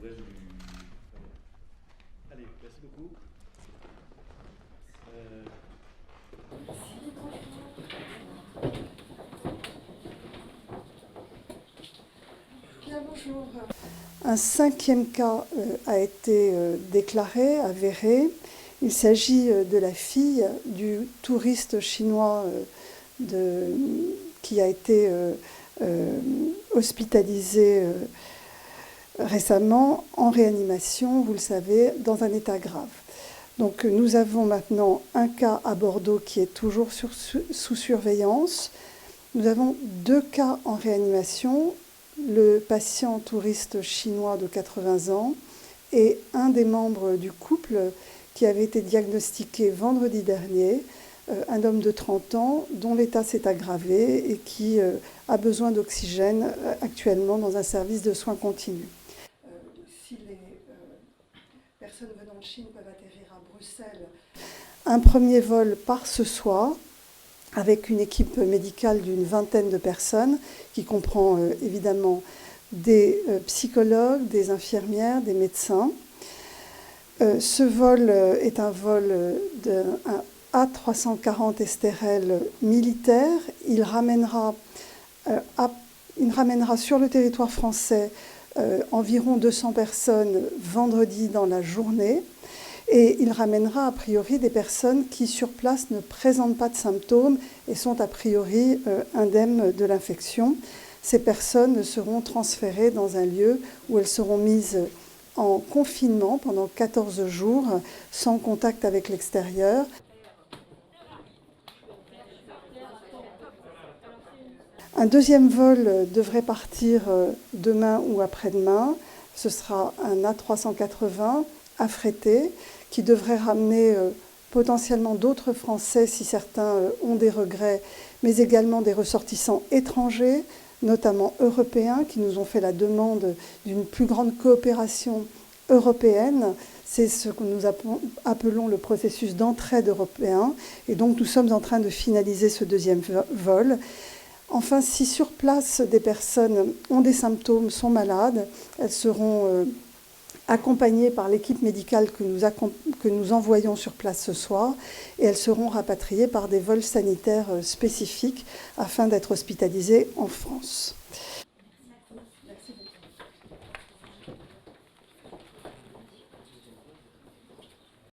reste du... Allez, merci beaucoup. Bien, bonjour. Un cinquième cas a été déclaré, avéré. Il s'agit de la fille du touriste chinois qui a été hospitalisé récemment en réanimation, vous le savez, dans un état grave. Donc nous avons maintenant un cas à Bordeaux qui est toujours sous surveillance. Nous avons 2 cas en réanimation, le patient touriste chinois de 80 ans et un des membres du couple qui avait été diagnostiqué vendredi dernier, un homme de 30 ans dont l'état s'est aggravé et qui a besoin d'oxygène actuellement dans un service de soins continus. Si les personnes venant de Chine peuvent atterrir à Bruxelles, un premier vol part ce soir avec une équipe médicale d'une vingtaine de personnes qui comprend évidemment des psychologues, des infirmières, des médecins. Ce vol est un vol d'un A340 STRL militaire. Il ramènera sur le territoire français environ 200 personnes vendredi dans la journée. Et il ramènera a priori des personnes qui sur place ne présentent pas de symptômes et sont a priori indemnes de l'infection. Ces personnes seront transférées dans un lieu où elles seront mises en confinement pendant 14 jours, sans contact avec l'extérieur. Un deuxième vol devrait partir demain ou après-demain. Ce sera un A380 affrété qui devrait ramener potentiellement d'autres Français si certains ont des regrets, mais également des ressortissants étrangers, notamment européens, qui nous ont fait la demande d'une plus grande coopération européenne. C'est ce que nous appelons le processus d'entraide européen. Et donc nous sommes en train de finaliser ce deuxième vol. Enfin, si sur place des personnes ont des symptômes, sont malades, elles seront accompagnées par l'équipe médicale que nous envoyons sur place ce soir et elles seront rapatriées par des vols sanitaires spécifiques afin d'être hospitalisées en France.